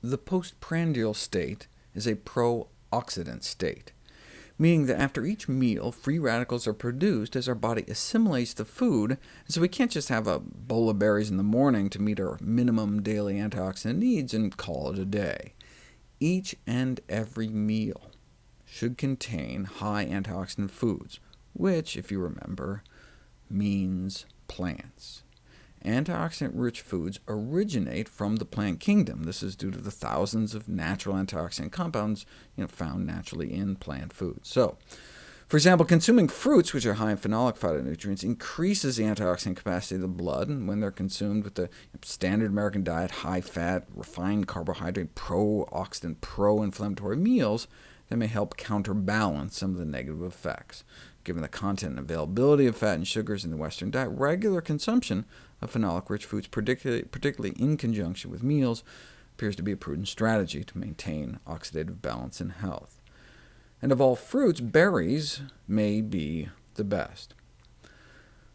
The postprandial state is a pro-oxidant state, meaning that after each meal, free radicals are produced as our body assimilates the food, and so we can't just have a bowl of berries in the morning to meet our minimum daily antioxidant needs and call it a day. Each and every meal should contain high antioxidant foods, which, if you remember, means plants. Antioxidant-rich foods originate from the plant kingdom. This is due to the thousands of natural antioxidant compounds found naturally in plant foods. So, for example, consuming fruits, which are high in phenolic phytonutrients, increases the antioxidant capacity of the blood, and when they're consumed with the standard American diet, high-fat, refined carbohydrate, pro-oxidant, pro-inflammatory meals, that may help counterbalance some of the negative effects. Given the content and availability of fat and sugars in the Western diet, regular consumption of phenolic-rich foods, particularly in conjunction with meals, appears to be a prudent strategy to maintain oxidative balance and health. And of all fruits, berries may be the best.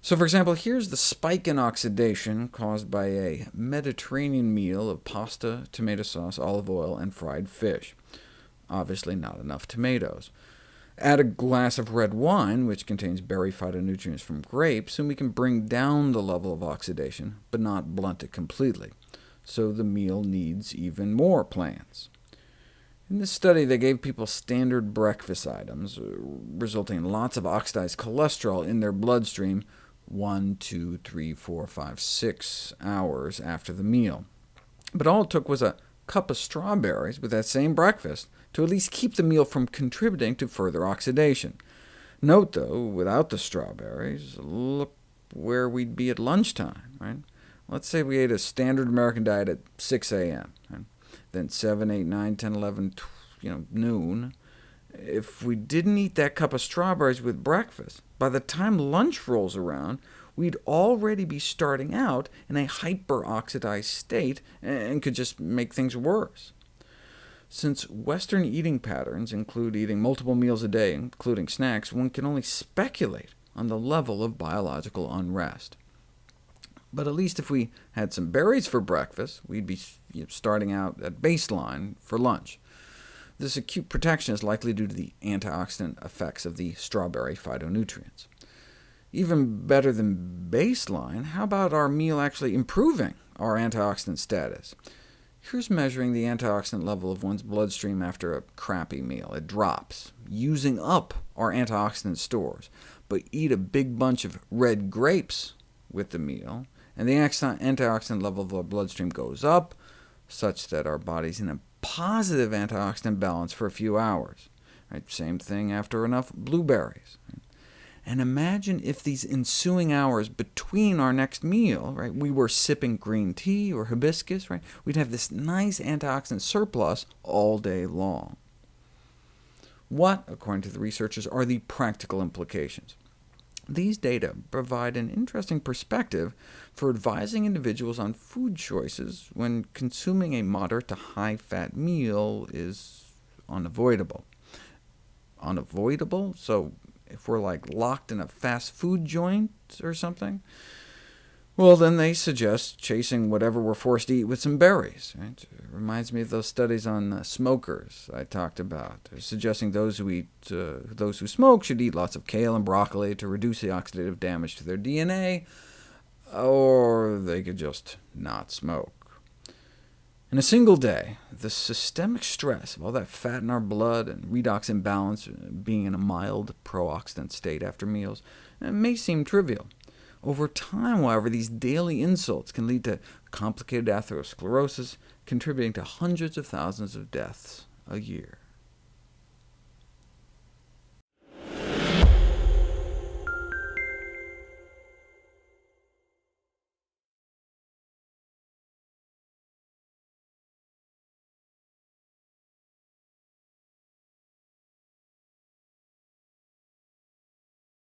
So for example, here's the spike in oxidation caused by a Mediterranean meal of pasta, tomato sauce, olive oil, and fried fish. Obviously not enough tomatoes. Add a glass of red wine, which contains berry phytonutrients from grapes, and we can bring down the level of oxidation, but not blunt it completely. So the meal needs even more plants. In this study, they gave people standard breakfast items, resulting in lots of oxidized cholesterol in their bloodstream 1, 2, 3, 4, 5, 6 hours after the meal. But all it took was a cup of strawberries with that same breakfast to at least keep the meal from contributing to further oxidation. Note, though, without the strawberries, look where we'd be at lunchtime. Right? Let's say we ate a standard American diet at 6 a.m., right? Then 7, 8, 9, 10, 11, noon. If we didn't eat that cup of strawberries with breakfast, by the time lunch rolls around, we'd already be starting out in a hyperoxidized state and could just make things worse. Since Western eating patterns include eating multiple meals a day, including snacks, one can only speculate on the level of biological unrest. But at least if we had some berries for breakfast, we'd be starting out at baseline for lunch. This acute protection is likely due to the antioxidant effects of the strawberry phytonutrients. Even better than baseline, how about our meal actually improving our antioxidant status? Here's measuring the antioxidant level of one's bloodstream after a crappy meal. It drops, using up our antioxidant stores. But eat a big bunch of red grapes with the meal, and the antioxidant level of our bloodstream goes up, such that our body's in a positive antioxidant balance for a few hours. Right? Same thing after enough blueberries. Right? And imagine if these ensuing hours between our next meal, right, we were sipping green tea or hibiscus, right, we'd have this nice antioxidant surplus all day long. What, according to the researchers, are the practical implications? These data provide an interesting perspective for advising individuals on food choices when consuming a moderate to high-fat meal is unavoidable. Unavoidable? So if we're locked in a fast food joint or something, well, then they suggest chasing whatever we're forced to eat with some berries. Right? It reminds me of those studies on smokers I talked about, suggesting those who smoke should eat lots of kale and broccoli to reduce the oxidative damage to their DNA, or they could just not smoke. In a single day, the systemic stress of all that fat in our blood and redox imbalance, being in a mild pro-oxidant state after meals, may seem trivial. Over time, however, these daily insults can lead to complicated atherosclerosis, contributing to hundreds of thousands of deaths a year.